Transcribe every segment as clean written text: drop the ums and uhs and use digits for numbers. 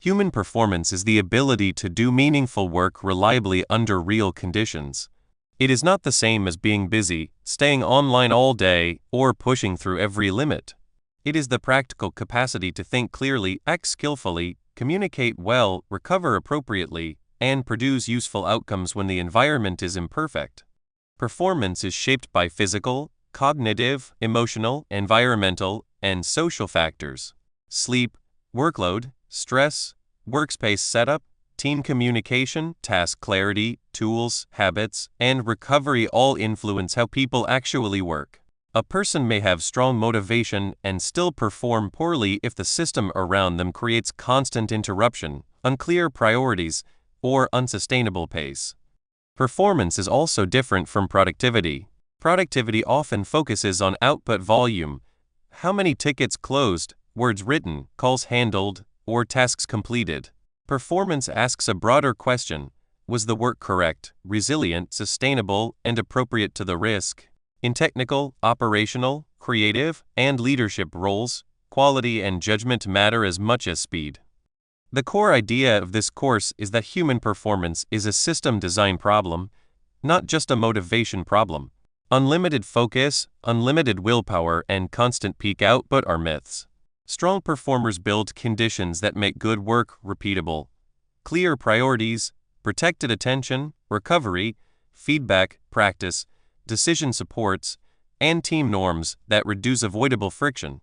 Human performance is the ability to do meaningful work reliably under real conditions. It is not the same as being busy, staying online all day, or pushing through every limit. It is the practical capacity to think clearly, act skillfully, communicate well, recover appropriately, and produce useful outcomes when the environment is imperfect. Performance is shaped by physical, cognitive, emotional, environmental, and social factors. Sleep, workload, stress, workspace setup, team communication, task clarity, tools, habits, and recovery all influence how people actually work. A person may have strong motivation and still perform poorly if the system around them creates constant interruption, unclear priorities, or unsustainable pace. Performance is also different from productivity. Productivity often focuses on output volume, how many tickets closed, words written, calls handled, or tasks completed. Performance asks a broader question: was the work correct, resilient, sustainable, and appropriate to the risk? In technical, operational, creative, and leadership roles, quality and judgment matter as much as speed. The core idea of this course is that human performance is a system design problem, not just a motivation problem. Unlimited focus, unlimited willpower, and constant peak output are myths. Strong performers build conditions that make good work repeatable. Clear priorities, protected attention, recovery, feedback, practice, decision supports, and team norms that reduce avoidable friction.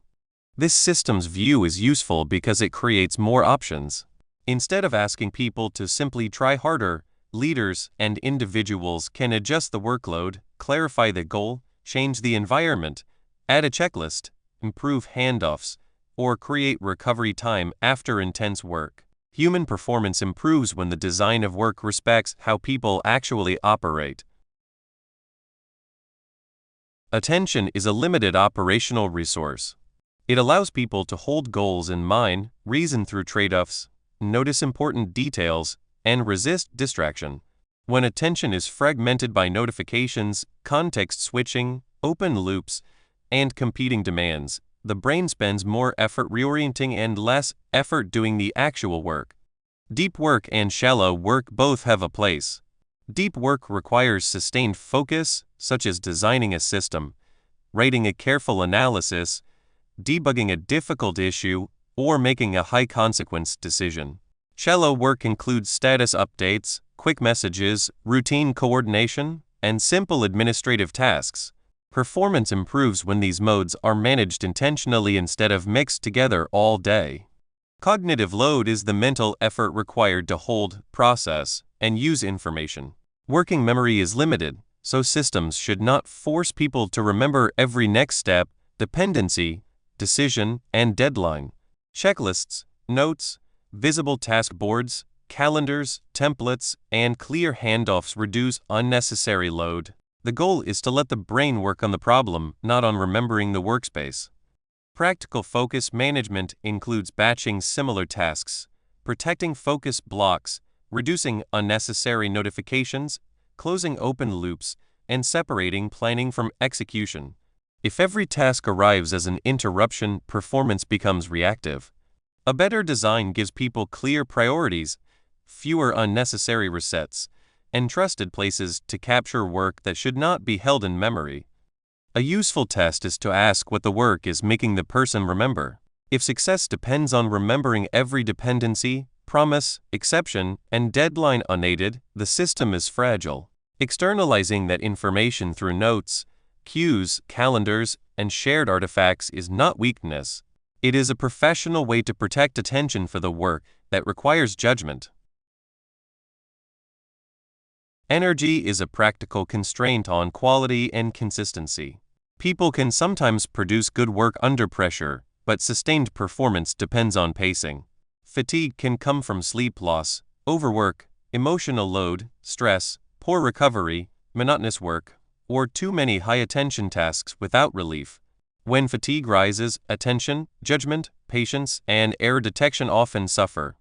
This system's view is useful because it creates more options. Instead of asking people to simply try harder, leaders and individuals can adjust the workload, clarify the goal, change the environment, add a checklist, improve handoffs, or create recovery time after intense work. Human performance improves when the design of work respects how people actually operate. Attention is a limited operational resource. It allows people to hold goals in mind, reason through trade-offs, notice important details, and resist distraction. When attention is fragmented by notifications, context switching, open loops, and competing demands, the brain spends more effort reorienting and less effort doing the actual work. Deep work and shallow work both have a place. Deep work requires sustained focus, such as designing a system, writing a careful analysis, debugging a difficult issue, or making a high-consequence decision. Shallow work includes status updates, quick messages, routine coordination, and simple administrative tasks. Performance improves when these modes are managed intentionally instead of mixed together all day. Cognitive load is the mental effort required to hold, process, and use information. Working memory is limited, so systems should not force people to remember every next step, dependency, decision, and deadline. Checklists, notes, visible task boards, calendars, templates, and clear handoffs reduce unnecessary load. The goal is to let the brain work on the problem, not on remembering the workspace. Practical focus management includes batching similar tasks, protecting focus blocks, reducing unnecessary notifications, closing open loops, and separating planning from execution. If every task arrives as an interruption, performance becomes reactive. A better design gives people clear priorities, fewer unnecessary resets, and trusted places to capture work that should not be held in memory. A useful test is to ask what the work is making the person remember. If success depends on remembering every dependency, promise, exception, and deadline unaided, the system is fragile. Externalizing that information through notes, cues, calendars, and shared artifacts is not weakness. It is a professional way to protect attention for the work that requires judgment. Energy is a practical constraint on quality and consistency. People can sometimes produce good work under pressure, but sustained performance depends on pacing. Fatigue can come from sleep loss, overwork, emotional load, stress, poor recovery, monotonous work, or too many high-attention tasks without relief. When fatigue rises, attention, judgment, patience, and error detection often suffer.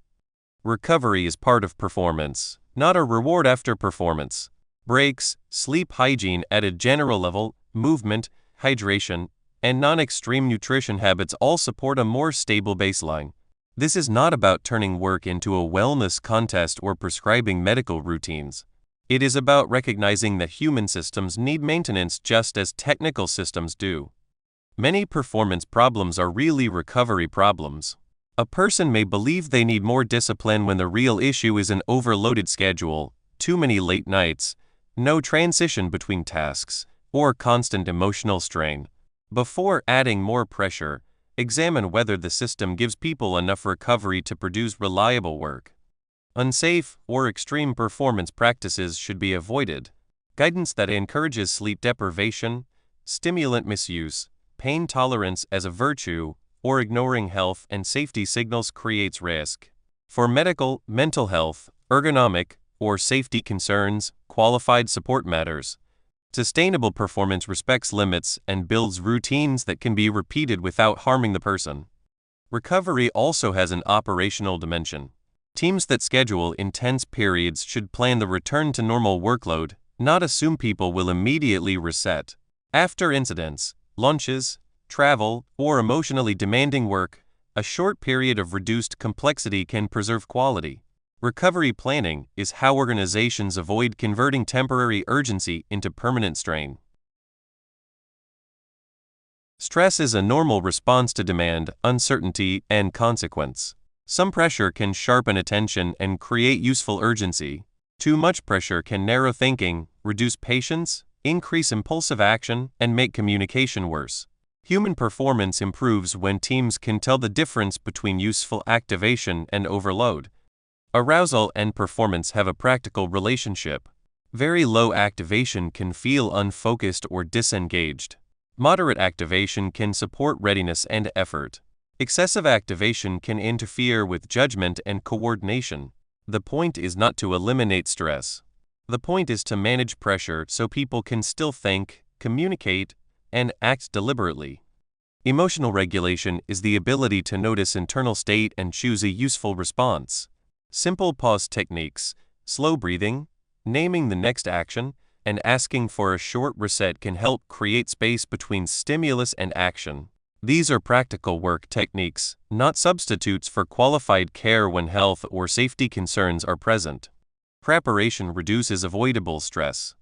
Recovery is part of performance, not a reward after performance. Breaks, sleep hygiene at a general level, movement, hydration, and non-extreme nutrition habits all support a more stable baseline. This is not about turning work into a wellness contest or prescribing medical routines. It is about recognizing that human systems need maintenance just as technical systems do. Many performance problems are really recovery problems. A person may believe they need more discipline when the real issue is an overloaded schedule, too many late nights, no transition between tasks, or constant emotional strain. Before adding more pressure, examine whether the system gives people enough recovery to produce reliable work. Unsafe or extreme performance practices should be avoided. Guidance that encourages sleep deprivation, stimulant misuse, pain tolerance as a virtue, or ignoring health and safety signals creates risk. For medical, mental health, ergonomic, or safety concerns, qualified support matters. Sustainable performance respects limits and builds routines that can be repeated without harming the person. Recovery also has an operational dimension. Teams that schedule intense periods should plan the return to normal workload, not assume people will immediately reset. After incidents, lunches, travel, or emotionally demanding work, a short period of reduced complexity can preserve quality. Recovery planning is how organizations avoid converting temporary urgency into permanent strain. Stress is a normal response to demand, uncertainty, and consequence. Some pressure can sharpen attention and create useful urgency. Too much pressure can narrow thinking, reduce patience, increase impulsive action, and make communication worse. Human performance improves when teams can tell the difference between useful activation and overload. Arousal and performance have a practical relationship. Very low activation can feel unfocused or disengaged. Moderate activation can support readiness and effort. Excessive activation can interfere with judgment and coordination. The point is not to eliminate stress. The point is to manage pressure so people can still think, communicate, and act deliberately. Emotional regulation is the ability to notice internal state and choose a useful response. Simple pause techniques, slow breathing, naming the next action, and asking for a short reset can help create space between stimulus and action. These are practical work techniques, not substitutes for qualified care when health or safety concerns are present. Preparation reduces avoidable stress.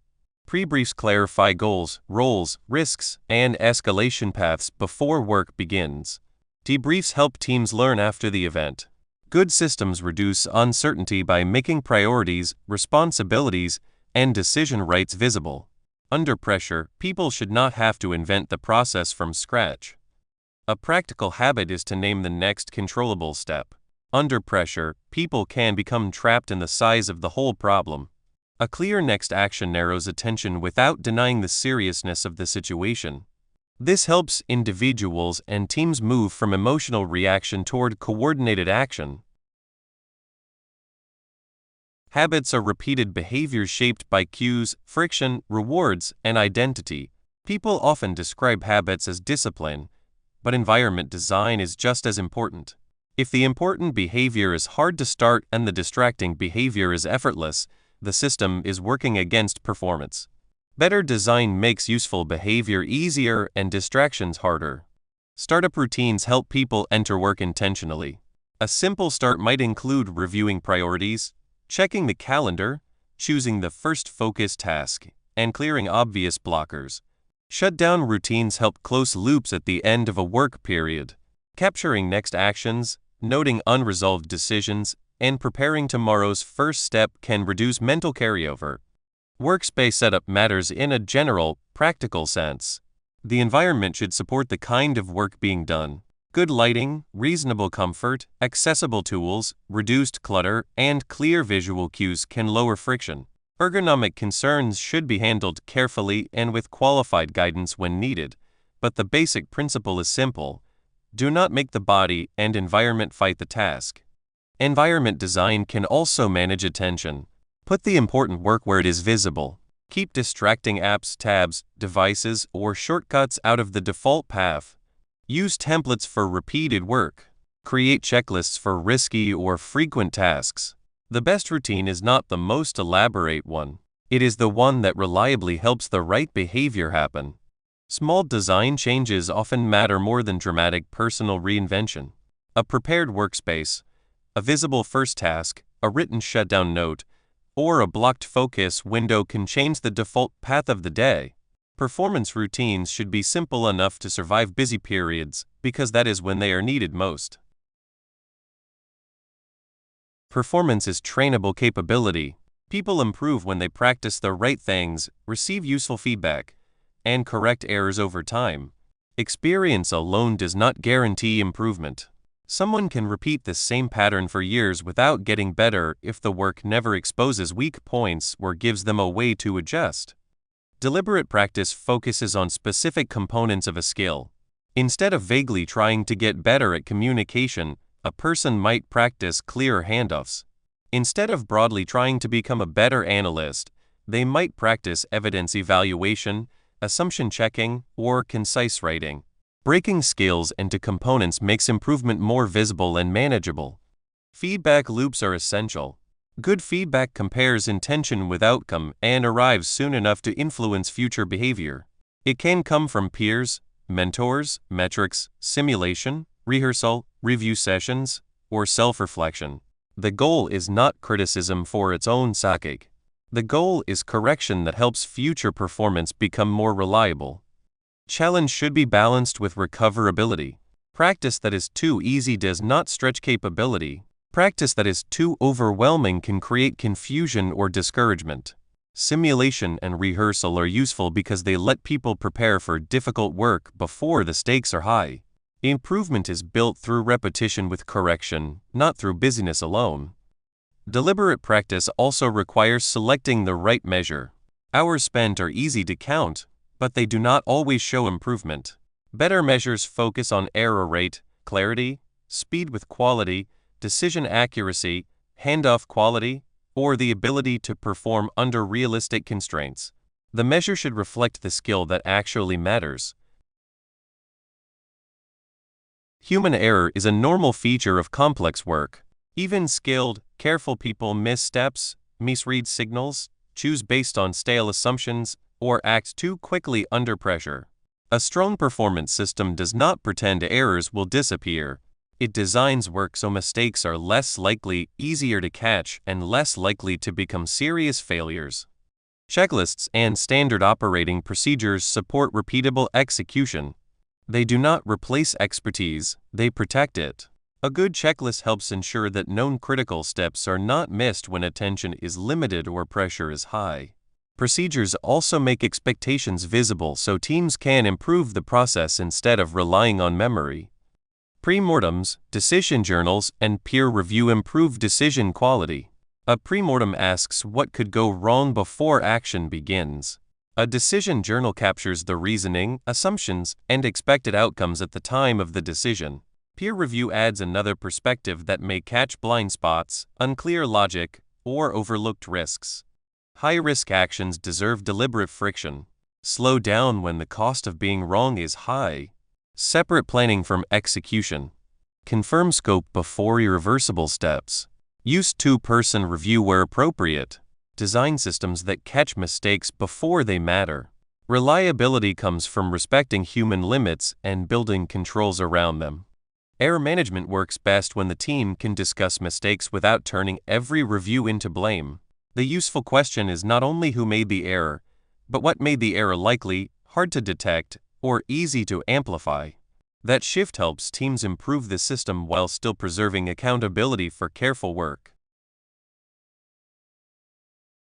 Pre-briefs clarify goals, roles, risks, and escalation paths before work begins. Debriefs help teams learn after the event. Good systems reduce uncertainty by making priorities, responsibilities, and decision rights visible. Under pressure, people should not have to invent the process from scratch. A practical habit is to name the next controllable step. Under pressure, people can become trapped in the size of the whole problem. A clear next action narrows attention without denying the seriousness of the situation. This helps individuals and teams move from emotional reaction toward coordinated action. Habits are repeated behaviors shaped by cues, friction, rewards, and identity. People often describe habits as discipline, but environment design is just as important. If the important behavior is hard to start and the distracting behavior is effortless, the system is working against performance. Better design makes useful behavior easier and distractions harder. Startup routines help people enter work intentionally. A simple start might include reviewing priorities, checking the calendar, choosing the first focus task, and clearing obvious blockers. Shutdown routines help close loops at the end of a work period. Capturing next actions, noting unresolved decisions, and preparing tomorrow's first step can reduce mental carryover. Workspace setup matters in a general, practical sense. The environment should support the kind of work being done. Good lighting, reasonable comfort, accessible tools, reduced clutter, and clear visual cues can lower friction. Ergonomic concerns should be handled carefully and with qualified guidance when needed, but the basic principle is simple. Do not make the body and environment fight the task. Environment design can also manage attention. Put the important work where it is visible. Keep distracting apps, tabs, devices, or shortcuts out of the default path. Use templates for repeated work. Create checklists for risky or frequent tasks. The best routine is not the most elaborate one. It is the one that reliably helps the right behavior happen. Small design changes often matter more than dramatic personal reinvention. A prepared workspace, a visible first task, a written shutdown note, or a blocked focus window can change the default path of the day. Performance routines should be simple enough to survive busy periods, because that is when they are needed most. Performance is trainable capability. People improve when they practice the right things, receive useful feedback, and correct errors over time. Experience alone does not guarantee improvement. Someone can repeat the same pattern for years without getting better if the work never exposes weak points or gives them a way to adjust. Deliberate practice focuses on specific components of a skill. Instead of vaguely trying to get better at communication, a person might practice clear handoffs. Instead of broadly trying to become a better analyst, they might practice evidence evaluation, assumption checking, or concise writing. Breaking skills into components makes improvement more visible and manageable. Feedback loops are essential. Good feedback compares intention with outcome and arrives soon enough to influence future behavior. It can come from peers, mentors, metrics, simulation, rehearsal, review sessions, or self-reflection. The goal is not criticism for its own sake. The goal is correction that helps future performance become more reliable. Challenge should be balanced with recoverability. Practice that is too easy does not stretch capability. Practice that is too overwhelming can create confusion or discouragement. Simulation and rehearsal are useful because they let people prepare for difficult work before the stakes are high. Improvement is built through repetition with correction, not through busyness alone. Deliberate practice also requires selecting the right measure. Hours spent are easy to count, but they do not always show improvement. Better measures focus on error rate, clarity, speed with quality, decision accuracy, handoff quality, or the ability to perform under realistic constraints. The measure should reflect the skill that actually matters. Human error is a normal feature of complex work. Even skilled, careful people miss steps, misread signals, choose based on stale assumptions, or act too quickly under pressure. A strong performance system does not pretend errors will disappear. It designs work so mistakes are less likely, easier to catch, and less likely to become serious failures. Checklists and standard operating procedures support repeatable execution. They do not replace expertise, they protect it. A good checklist helps ensure that known critical steps are not missed when attention is limited or pressure is high. Procedures also make expectations visible so teams can improve the process instead of relying on memory. Pre-mortems, decision journals, and peer review improve decision quality. A pre-mortem asks what could go wrong before action begins. A decision journal captures the reasoning, assumptions, and expected outcomes at the time of the decision. Peer review adds another perspective that may catch blind spots, unclear logic, or overlooked risks. High-risk actions deserve deliberate friction. Slow down when the cost of being wrong is high. Separate planning from execution. Confirm scope before irreversible steps. Use two-person review where appropriate. Design systems that catch mistakes before they matter. Reliability comes from respecting human limits and building controls around them. Error management works best when the team can discuss mistakes without turning every review into blame. The useful question is not only who made the error, but what made the error likely, hard to detect, or easy to amplify. That shift helps teams improve the system while still preserving accountability for careful work.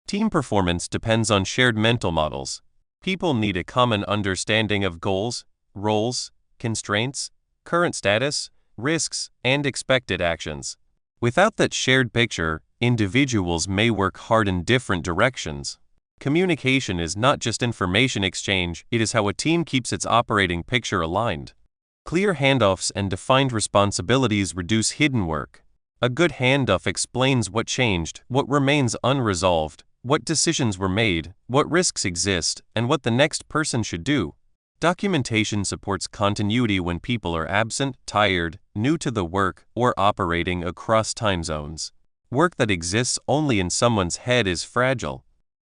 Team performance depends on shared mental models. People need a common understanding of goals, roles, constraints, current status, risks, and expected actions. Without that shared picture, individuals may work hard in different directions. Communication is not just information exchange, it is how a team keeps its operating picture aligned. Clear handoffs and defined responsibilities reduce hidden work. A good handoff explains what changed, what remains unresolved, what decisions were made, what risks exist, and what the next person should do. Documentation supports continuity when people are absent, tired, new to the work, or operating across time zones. Work that exists only in someone's head is fragile.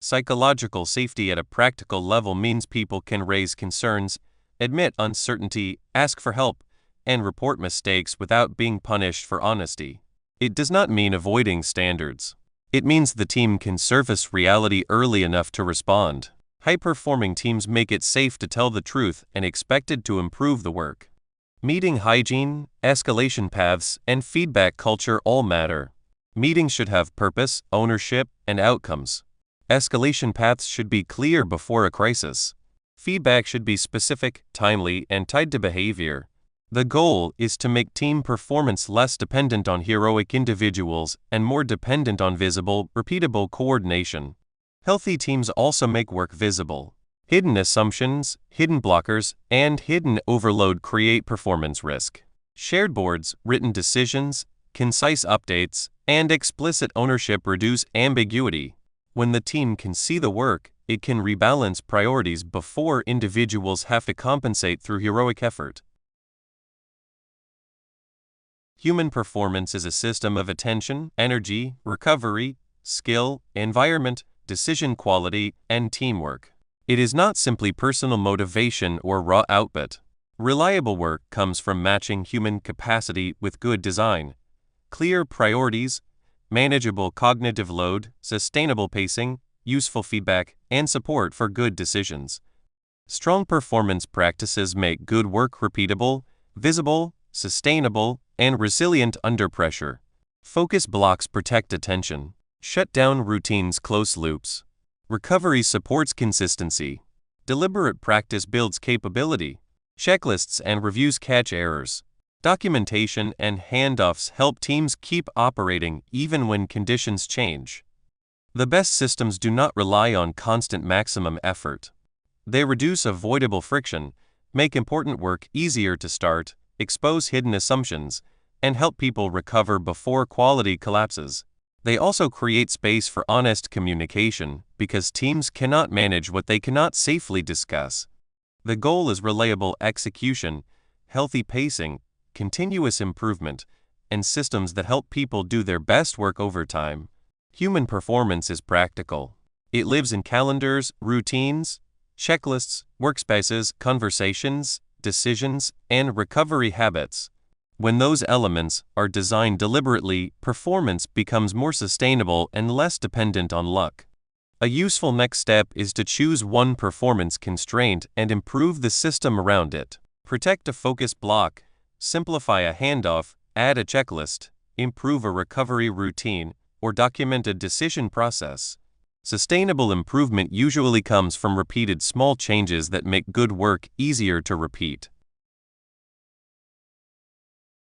Psychological safety at a practical level means people can raise concerns, admit uncertainty, ask for help, and report mistakes without being punished for honesty. It does not mean avoiding standards. It means the team can surface reality early enough to respond. High-performing teams make it safe to tell the truth and expected to improve the work. Meeting hygiene, escalation paths, and feedback culture all matter. Meetings should have purpose, ownership, and outcomes. Escalation paths should be clear before a crisis. Feedback should be specific, timely, and tied to behavior. The goal is to make team performance less dependent on heroic individuals and more dependent on visible, repeatable coordination. Healthy teams also make work visible. Hidden assumptions, hidden blockers, and hidden overload create performance risk. Shared boards, written decisions, concise updates, and explicit ownership reduce ambiguity. When the team can see the work, it can rebalance priorities before individuals have to compensate through heroic effort. Human performance is a system of attention, energy, recovery, skill, environment, decision quality, and teamwork. It is not simply personal motivation or raw output. Reliable work comes from matching human capacity with good design. Clear priorities, manageable cognitive load, sustainable pacing, useful feedback, and support for good decisions. Strong performance practices make good work repeatable, visible, sustainable, and resilient under pressure. Focus blocks protect attention. Shut down routines close loops. Recovery supports consistency. Deliberate practice builds capability. Checklists and reviews catch errors. Documentation and handoffs help teams keep operating even when conditions change. The best systems do not rely on constant maximum effort. They reduce avoidable friction, make important work easier to start, expose hidden assumptions, and help people recover before quality collapses. They also create space for honest communication because teams cannot manage what they cannot safely discuss. The goal is reliable execution, healthy pacing, continuous improvement, and systems that help people do their best work over time. Human performance is practical. It lives in calendars, routines, checklists, workspaces, conversations, decisions, and recovery habits. When those elements are designed deliberately, performance becomes more sustainable and less dependent on luck. A useful next step is to choose one performance constraint and improve the system around it. Protect a focus block, simplify a handoff, add a checklist, improve a recovery routine, or document a decision process. Sustainable improvement usually comes from repeated small changes that make good work easier to repeat.